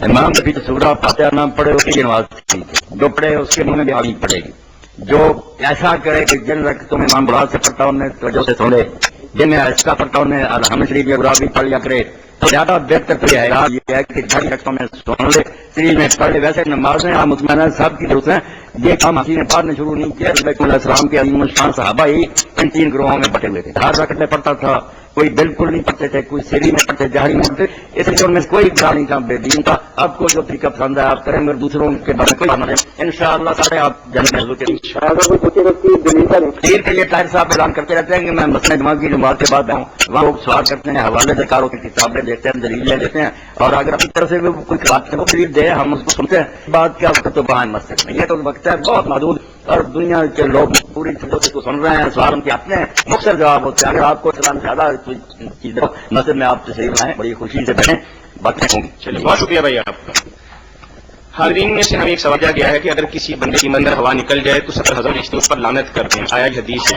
امام کے پیچھے سورہ فاتحہ نہ پڑھے اس کی نماز ٹھیک ہے، جو پڑھے اس کے منہ میں بھی آگے پڑے گی. جو ایسا کرے کہ جن رقطوں میں امام بلال سے پڑھتا ہوں نے توجہ سے سنے، جن میں ایسا پڑھتا ہوں نے الحمد شریف یا برابری پڑھ لیا کرے تو زیادہ بہتر تو یہ ہے کہ جھاڑی رقطوں میں سن لے شریف میں پڑھ لے. ویسے نمازیں آپ مطمئن صاحب کی ضرورت ہے. یہ کام حسین نے بعد میں شروع نہیں کیا. بیت علیہ السلام کے عظیم الشان صحابہ ہی ان 3 گروہوں میں بٹے ہوئے تھے. ہر رکعت میں پڑھتا تھا، کوئی بالکل نہیں پڑھتے تھے، کوئی سری میں پڑھتے جہری میں پڑھتے. اس لیے ان میں کوئی گاہ نہیں تھا بے دین کا. آپ کو جو طریقہ پسند ہے آپ کریں گے، دوسروں کے بارے میں کوئی بات نہیں. انشاءاللہ سارے آپ جنت میں ضرور پیر کے لیے طاہر صاحب اعلان کرتے رہتے ہیں کہ میں مسئلہ دماغ کی جماعت کے بعد آؤں. وہاں لوگ سوال کرتے ہیں، حوالے درکار ہوتی کتابیں دیتے ہیں، دلیلیں دیتے ہیں، اور اگر اپنی طرف سے کوئی بات دلیل دے ہم اس کو سنتے ہیں. بات کیا وقت تو باہر مسجد میں، یہ تو وقت ہے بہت محدود. اور دنیا کے لوگ پوری چیزوں کو سن رہے ہیں، سوال ان کے اپنے مختصر جواب ہوتے ہیں. اگر آپ کو اسلام زیادہ چیز مسجد میں آپ تشریف لائیں، بڑی خوشی سے بیٹھیں، باتیں ہوں گی. چلیے بہت شکریہ بھائی آپ کا. حاضرین میں سے ہمیں ایک سوال کیا گیا ہے کہ اگر کسی بندے کی اندر ہوا نکل جائے تو 70,000 رشتے اس پر لعنت کرتے ہیں، آیا حدیث سے؟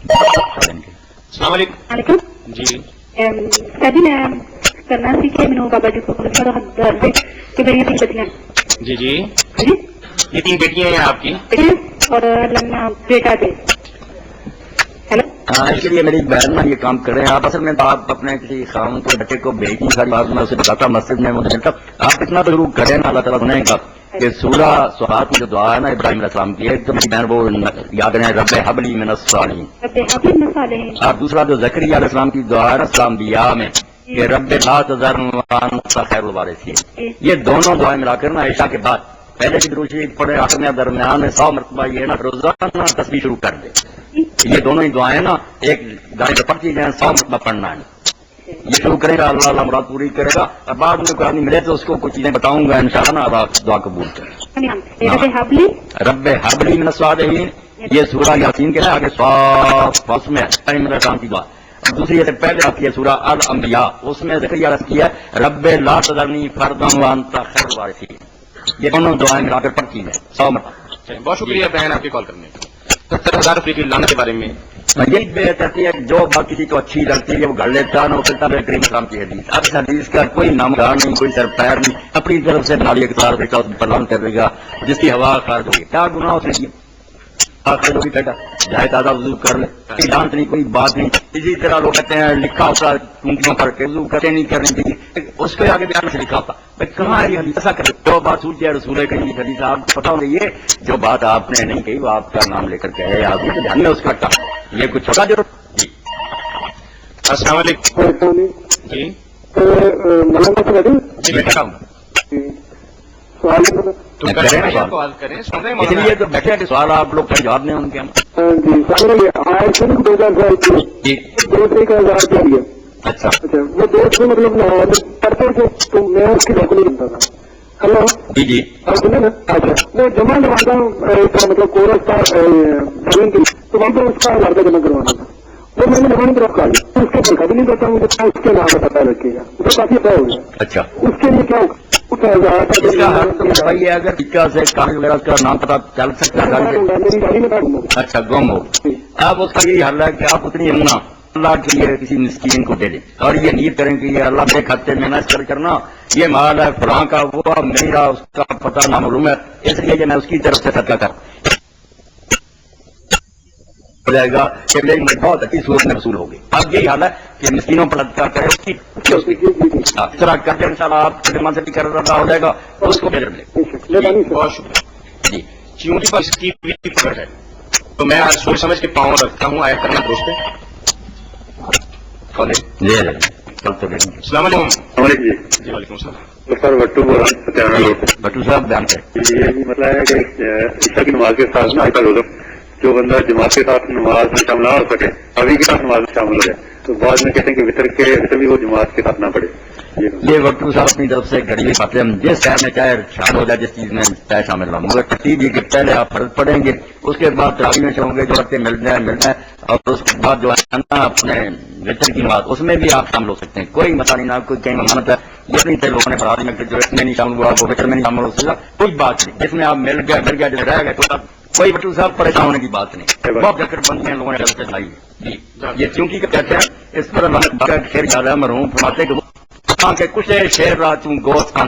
السلام علیکم. جی سبھی میں کرنا سیکھے میں بابا جی کو کہ میری تین بچیاں جی جی یہ 3 بیٹیاں ہیں آپ کی اور بیٹا دے. ہیلو اس کے لیے میری بہن یہ کام کر رہے ہیں. آپ اصل میں آپ اپنے کسی خاون کو بچے کو بھیجی ساری بات میں اسے بتاتا مسجد میں مجھے آپ اتنا تو ضرور کریں نا، اللہ تعالیٰ سنیں گا کہ سورہ صحات میں جو دعا ہے نا ابراہیم علیہ السلام کی، ایک تو میری بہن وہ یاد رہے رب حبلی من الصالحین. اور دوسرا جو زکریا علیہ السلام کی دعا ہے نا اسلام دیا میں کہ رب لا تذرنی وانت خیر الوارثین، یہ دونوں دعائیں ملا کر نا عشاء کے بعد پہلے کی درود شریف پڑھے، آخر میں درمیان میں 100 مرتبہ یہ نا روزانہ تسبیح شروع کر دے. یہ دونوں ہی دعائیں نا ایک دائیں پہ پڑتی جائیں، 100 مرتبہ پڑھنا ہے. یہ شروع کرے گا، اللہ مراد پوری کرے گا. اور بعد میں کوئی آدمی ملے تو اس کو کچھ چیزیں بتاؤں گا انشاءاللہ. اب آپ دعا قبول کریں. رب حبلی من الصالحین یہ سورہ یاسین کے آگے صاف میں ابراہیم کی دعا. دوسری سے پہلے آتی ہے سورہ الانبیاء، اس میں زکریا عرض کی ہے رب لا تذرنی فردا وانت خیر الوارثین. یہ دونوں دعائیں ملا کر پڑھتی ہیں 100 مرتبہ. بہت شکریہ بہن آپ کی کال کرنے کا. 70,000 روپے کی لعنت کے بارے میں یہی بات کرتی ہے جو بات کسی کو اچھی لگتی ہے وہ گھڑ لیتا ہے نا، وہ کہتا ہے کریم اسلام کی حدیث. اب اس حدیث کا کوئی نامدار نہیں، کوئی سر پیر نہیں، اپنی طرف سے نالی اختیار دیکھا اس پر لعنت کر دے گا جس کی ہوا خارج ہوگی. کیا گناہ اس نے کیا؟ آخر بھی بیٹا جائے تازہ وضو کر لے، کوئی لعنت نہیں، کوئی بات نہیں. اسی طرح لوگ کہتے ہیں لکھا ہوتا ہے کنکیوں پر کہ وضو کرتے نہیں کرنے چاہیے، اس کے آگے بیان سے لکھا ہوتا بھائی کہاں ہے یہ حدیث؟ ایسا کرے تو بات سوچ ہے رسول کریم کی حدیث. آپ پتا ہوگا یہ جو بات آپ نے نہیں کہی وہ آپ کا نام لے کر کہے، آپ نے دھیان میں اس کا رکھا. یہ کچھ چھوٹا ضرور. جی السلام علیکم. جی جی بیٹھا ہوں تو کال کریں اس لیے تو بیٹھے کہ سوال آپ لوگ کا جواب نہیں ان کے ہم. جی اچھا وہ دوست کو مطلب پڑھتے تھے تو میں اس کی نوکری بنتا تھا. ہلو جی جی اچھا وہ جمع کرواتا مطلب کورس تھا تو وہاں پر اس کا لڑکا جمع کروانا تھا. وہ میں نے زبان طرف کہا اس کے دکھا بھی نہیں دیتا مجھے اس کے نام کا پتہ رکھے گا، اسے کافی طے ہو گیا. اچھا اس کے لیے کیا ہوگا؟ اس کا حق تو بھائی اگر ٹکا سے کاغذ وغیرہ کا نام پتا چل سکتا ہے. میری گاڑی میں بیٹھوں گا. اچھا گم ہو. اب اس کا یہی حل ہے کہ آپ اتنی امنا اللہ کے لیے کسی مسکین کو دے دیں اور یہ نیت کریں کہ یہ اللہ میرے کھاتے میں نہ کرنا، یہ مال ہے فلاں کا، وہ میرا اس کا پتہ نامعلوم ہے، اس لیے کہ میں اس کی طرف سے صدقہ کروں ہو جائے گا کہ میری بہت اچھی صورت میں وصول ہوگی. اب یہی حال ہے کہ مسکینوں پر صدقہ کرے، اس کی اس طرح کر کے انشاءاللہ آپ کے دماغ سے بھی کر رہا ہو جائے گا اس کو بھیج لیں. بہت شکریہ. جی چیونٹی پر اس کی پکڑ ہے تو میں آج سوچ سمجھ کے پاؤں رکھتا ہوں، آیا کرنا دوست ہے. السلام علیکم. جی وعلیکم السلام. سر بٹو بول رہا ہوں. بٹو صاحب بیان کریں. یہ مسئلہ ہے کہ عشاء کی نماز کے ساتھ نا جو بندہ جماعت کے ساتھ نماز میں شامل نہ ہو سکے ابھی کے ساتھ نماز میں شامل ہو جائے تو بعد میں کہتے ہیں کہ وطر بھی وہ جماعت کے ساتھ نہ پڑے. یہ بٹو صاحب اپنی طرف سے گھڑی باتیں ہم جس شہر میں چاہے شامل ہو جائے، جس چیز میں چاہے شامل ہوں، مگر ترتیب یہ کہ پہلے آپ فرض پڑھیں گے، اس کے بعد تراویح میں ہوں گے جو رکھتے مل جائے اور اس کے بعد جو ہے نا اپنے وطر کی نماز اس میں بھی آپ شامل ہو سکتے ہیں. کوئی مسئلہ نہیں، نہ کوئی کہیں ممانت ہے. یہ نہیں تھے لوگوں نے فرادی میں جو اس میں نہیں شامل ہوا وہ وطر میں نہیں شامل ہو سکتا، کوئی بات نہیں. جس میں آپ مل گیا جس رہ گئے کوئی بٹو صاحب پریشان ہونے کی بات نہیں. بہت چکر بندی ہیں لوگوں نے غلط چلائی. جی یہ چونکہ کہتے ہیں اس پر شیر یاد ہے مرحوم فرماتے کہ کچھ شیر رہا تم گوشت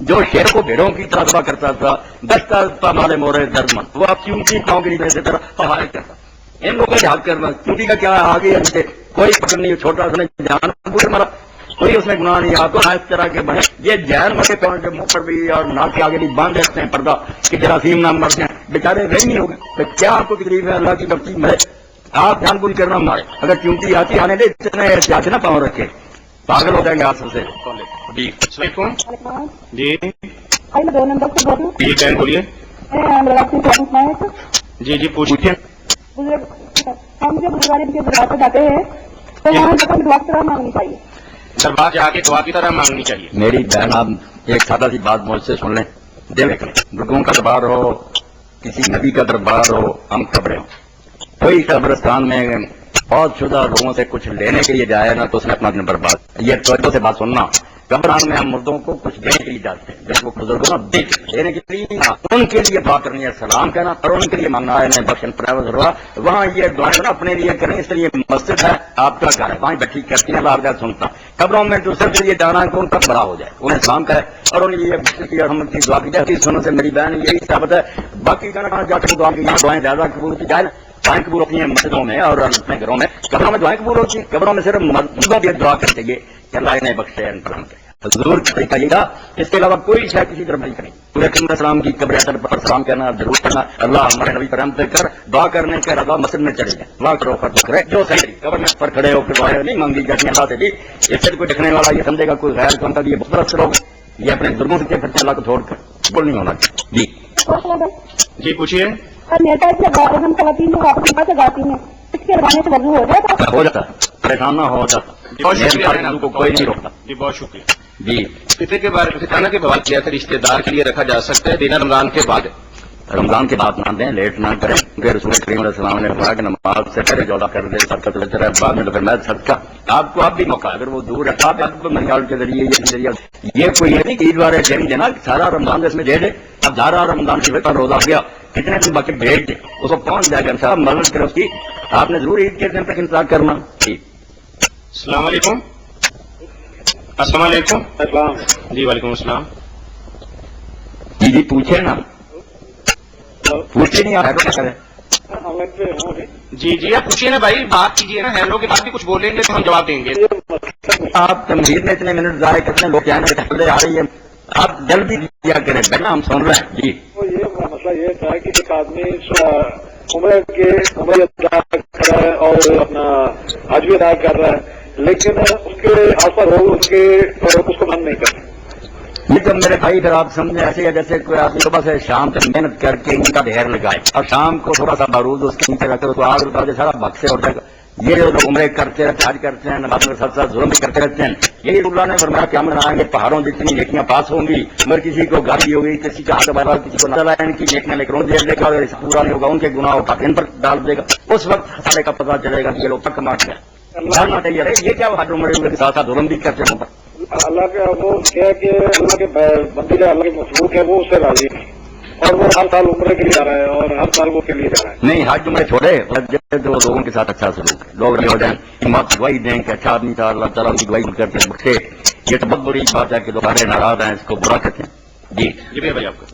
جو شیر کو بھیڑوں کی طرح دبا کرتا تھا دستا پامالے مورے درد مند، وہ آپ چونٹی پاؤں کے نیچے طرح پہاڑ کرتا. ان لوگوں کا یاد کرنا چونٹی کا کیا آگے کوئی پکڑ نہیں، چھوٹا سا جان پورے مارا کوئی اس میں گناہ نہیں. آپ کو اس طرح کے بنے یہ جہل مرے پاؤں کے منہ پر بھی اور ناک کے آگے بھی باندھ دیتے ہیں پردہ کہ جراثیم نہ مرتے ہیں بیچارے رہ نہیں ہوگے. تو کیا آپ کو تکلیف ہے؟ اللہ کی بخشی مرے آپ جان بوجھ کرنا مارے. اگر چونٹی آتی آنے دے اتنے احتیاط نہ پاؤں رکھے، پاگل ہو جائیں گے آپ سے. جی السلام علیکم. جی دو نمبر سے بولوں جی بہن بولیے. جی جی پوچھیے. ہم جب بزرگاری کے دربار پہ جاتے ہیں تو وہاں دعا کی طرح مانگنی چاہیے. دربار جا کے دعا کی طرح مانگنی چاہیے. میری بہن آپ ایک سادہ سی بات مجھ سے سن لیں. دیوے کریں، بزرگوں کا دربار ہو، کسی نبی کا دربار ہو، ہم قبریں ہوں، کوئی قبرستان میں بہت شدہ لوگوں سے کچھ لینے کے لیے جائے نا تو اس نے اپنا دن برباد. یہ توجہ سے بات سننا، قبرستان میں ہم مردوں کو کچھ دینے کے لیے جاتے ہیں، جب وہ بزرگوں دینے کے لیے ان کے لیے دعا کرنی ہے، سلام کرنا اور ان کے لیے مانگنا ہے بخشن پراوز ہوا. وہاں یہ دعائیں اپنے لیے کریں، اس لیے مسجد ہے، آپ کا گھر ہے، وہاں بیٹھی کرتی ہیں، آپ سنتا. قبروں میں دوسرے کے لیے جانا ہے کہ ان کا بڑا ہو جائے، انہیں سلام کرے اور ان یہ ہم کی دعا کی جائے. سننے سے میری بہن یہی ثابت ہے. باقی کہاں جا کے دعا کی دعائیں زیادہ قبول کی جائے نا، دعائیں قبول ہوتی ہیں مسجدوں میں اور اپنے گھروں میں. قبروں میں دعائیں قبول ہوتی ہیں، قبروں میں صرف مردوں کی دعا کرنی چاہیے کہ اللہ انہیں بخشے ان پر ہم کرے. حضور کا طریقہ یہ تھا، اس کے علاوہ کوئی شاید کسی طرف نہیں کریں. پورے علیہ السلام کی قبر پر سلام کرنا ضرور کرنا، اللہ ہمارے نبی پر رحمت کر دعا کرنے کے رضا مسجد میں چلے جائیں، دعا کرو خرچ کرے جو صحیح. قبر میں پر کھڑے ہو کے دعائیں نہیں مانگی جاتی ہیں اللہ سے بھی. اس سے کوئی دیکھنے والا یہ سمجھے گا کوئی غیر کام کا یہ بہت بڑا اثر ہوگا، یہ اپنے بزرگوں سے خرچہ اللہ کو چھوڑ کر بول نہیں ہونا چاہیے. جی پوچھیے. ہم خواتین کو واپس نکال سے گاتی ہیں، اس کے زمانے سے وضو ہو جاتا ہے، پریشان نہ ہو جاتا. بہت شکریہ، کو کوئی نہیں روکتا. جی بہت شکریہ. جی فطر کے بارے میں کھانا کے بوال کیا تھا، رشتے دار کے لیے رکھا جا سکتا ہے دن رمضان کے بعد. رمضان کے بعد نہ دیں، لیٹ نہ کریں، کیونکہ رسول کریم علیہ السلام نے فرمایا کہ نماز سے پہلے جو ادا کر دے صدقہ تو بہتر ہے، بعد میں تو پھر میں صدقہ. آپ کو اب بھی موقع، اگر وہ دور رکھا آپ کو منگال کے ذریعے یہ کوئی ہے نہیں کہ عید والے دن دینا سارا رمضان اس میں دے دے. اب سارا رمضان کی وقت روزہ گیا، کتنے دن باقی بھیج دے، اس کو پہنچ جائے گا صاحب مدد کرے اس کی. آپ نے ضرور عید کے دن تک انتظار کرنا. السلام علیکم. السلام علیکم. جی وعلیکم السلام. جی پوچھے نا، پوچھے نہیں آپ کیا کریں. جی جی آپ پوچھیے نا بھائی، بات کیجیے نا، ہیلو کے بعد بھی کچھ بولیں گے تو ہم جواب دیں گے. آپ تمہید میں اتنے منٹ ضائع کتنے لوگ کیا آ رہی ہے، آپ جلدی کیا کریں، پہلے ہم سن رہے ہیں. جی یہ مسئلہ یہ تھا کہ ایک آدمی عمر ادا کر رہا ہے اور اپنا حج بھی ادا کر رہا ہے، لیکن اس کے آس پاس لوگ اس کو بند نہیں کرتے. یہ تو میرے بھائی پھر آپ سمجھیں ایسے ہے جیسے کوئی آدمی صبح سے شام تک محنت کر کے ان کا ڈھیر لگائے اور شام کو تھوڑا سا بارود اس کے نیچے رکھتے تو آگ لگا کے سارا بخشے اور یہ جو لوگ عمرے کرتے رہتے حج کرتے ہیں، نماز میں ساتھ ساتھ ظلم بھی کرتے رہتے ہیں. یہی اللہ نے فرمایا کہ ہم آئیں گے پہاڑوں جتنی نیکیاں پاس ہوں گی، مگر کسی کو گاڑی ہوگی، کسی کا ہاتھ بار کسی کو نظر آئے ان کی نیکیاں لے کر دے گا اور پورا نہیں ہوگا ان کے گناہ اٹھا کے ان پر ڈال دے گا. اس وقت سارے کا پتہ چلے گا کہ یہ لوگ تک مارتے ہیں. یہ کیا حج عمرے کے ساتھ ساتھ ظلم بھی کرتے ہیں. اللہ کا وہ کیا کہ اللہ کے بندے جو اللہ کے مخلوق ہے وہ اس سے راضی ہے اور وہ ہر سال عمرے کے لیے جا رہا ہے اور ہر سال وہ کے لیے جا رہا ہے. نہیں حج عمرے چھوڑے جو لوگوں کے ساتھ اچھا سلوک ہے، لوگ ہو جائیں ہمت گواہی دیں کہ اچھا آدمی تھا، اللہ تعالیٰ کی گواہی کرتے بخشے. یہ تو بہت بڑی بات ہے کہ لوگ سارے ناراض ہیں، اس کو برا کرتے ہیں. جی جی بھائی آپ کو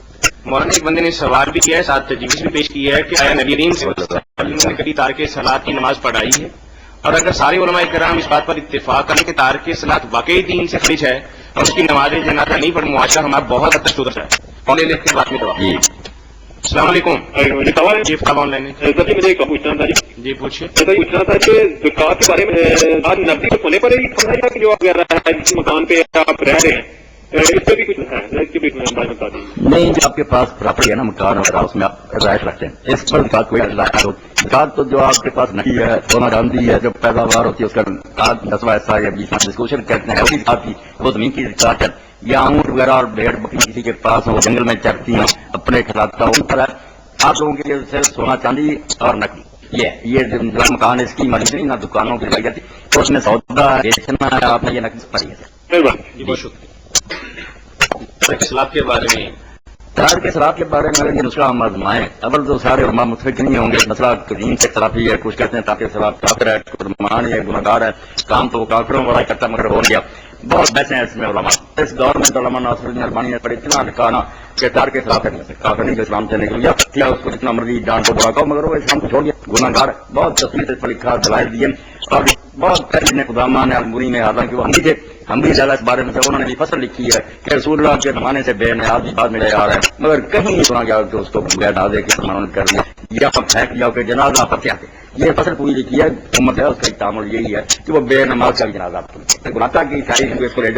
مولانا ایک بندے نے سوال بھی کیا ہے، ساتھ تجویز بھی پیش کی ہے کہ آیا نبی کریم صلی اللہ علیہ وسلم نے کبھی تارک صلاۃ کی نماز پڑھائی ہے، اور اگر سارے علماء کرام اس بات پر اتفاق کریں کہ تارک صلاۃ واقعی دین سے خارج ہے اور اس کی نماز جنازہ نہیں پڑھ، معاشرہ ہمارا بہت حد تک سدھر ہے. کون لے کے بات میں تو السلام علیکم. جی آن لائن مجھے ایک پوچھنا تھا. جی پوچھیے. ایسا پوچھنا تھا کہ زکات کے بارے میں آج نقدی کے ہونے پر ہی جو آپ جس مکان پہ آپ رہ رہے ہیں اس پہ بھی کچھ بتا دیجیے. نہیں، جو آپ کے پاس پراپرٹی ہے نا مکان وغیرہ اس میں آپ رائٹ رکھتے ہیں، اس پر زکات کوئی زکات تو جو آپ کے پاس نہیں ہے سونا چاندی ہے جو پیداوار ہوتی ہے اس کا 10واں حصہ یا 20واں ڈسکوشن کرتے ہیں اسی زکات کی، وہ زمین کی زکات ہے. یا اونٹ وغیرہ اور بھیڑ بکری کسی کے پاس ہو جنگل میں چرتی ہیں اپنے کھلاتا ان پر آپ لوگوں کے لیے صرف سونا چاندی اور نقدی یہ مکان اس کی مرضی نہیں، نہ دکانوں کی لگی تو اس میں سودا بیچنا ہے، آپ نے یہ نقد پر جی بہت شکریہ. سلاد کے بارے میں تار کے سلاد کے بارے میں اگر یہ نسخہ ہم آزمائیں، اول تو سارے علماء متفق نہیں ہوں گے. مسئلہ قدیم سے اختلافی ہے، کچھ کہتے ہیں تاکہ سلاد کافر ہے، قربان ہے، گنہگار ہے، کام تو وہ کافروں والا کرتا مگر ہو گیا. بہت بحث ہیں اس میں علماء. اس دور میں علماء ناصر الدین البانی نے پر اتنا لکھانا کہ تار کے خلاف کافر نہیں جو اسلام سے نکل گیا اس کو جتنا مرضی جان کو برا کہو مگر وہ اسلام کو چھوڑ گیا، گنہگار. بہت تفصیل سے اس پر لکھا، دلائل دیے اور بہت پہلے قدامہ نے المری میں، حالانکہ وہ ہم بھی تھے، ہم بھی زیادہ اس بارے میں انہوں نے بھی فصل لکھی ہے کہ رسول اللہ کے زمانے سے بے نیاز بھی بعد میں لے آ رہا ہے مگر کہیں نہیں سنا گیا کہ اس کو بیٹھا دے کے انہوں نے کر دیا یا پھینک دیا کہ جنازہ پر کیا تھے. یہ فصل پوری لکھی ہے امت ہے، اس کا ایک تعامل یہی ہے کہ وہ بے نماز کا بھی جنازہ گناتا کی ساری اس کو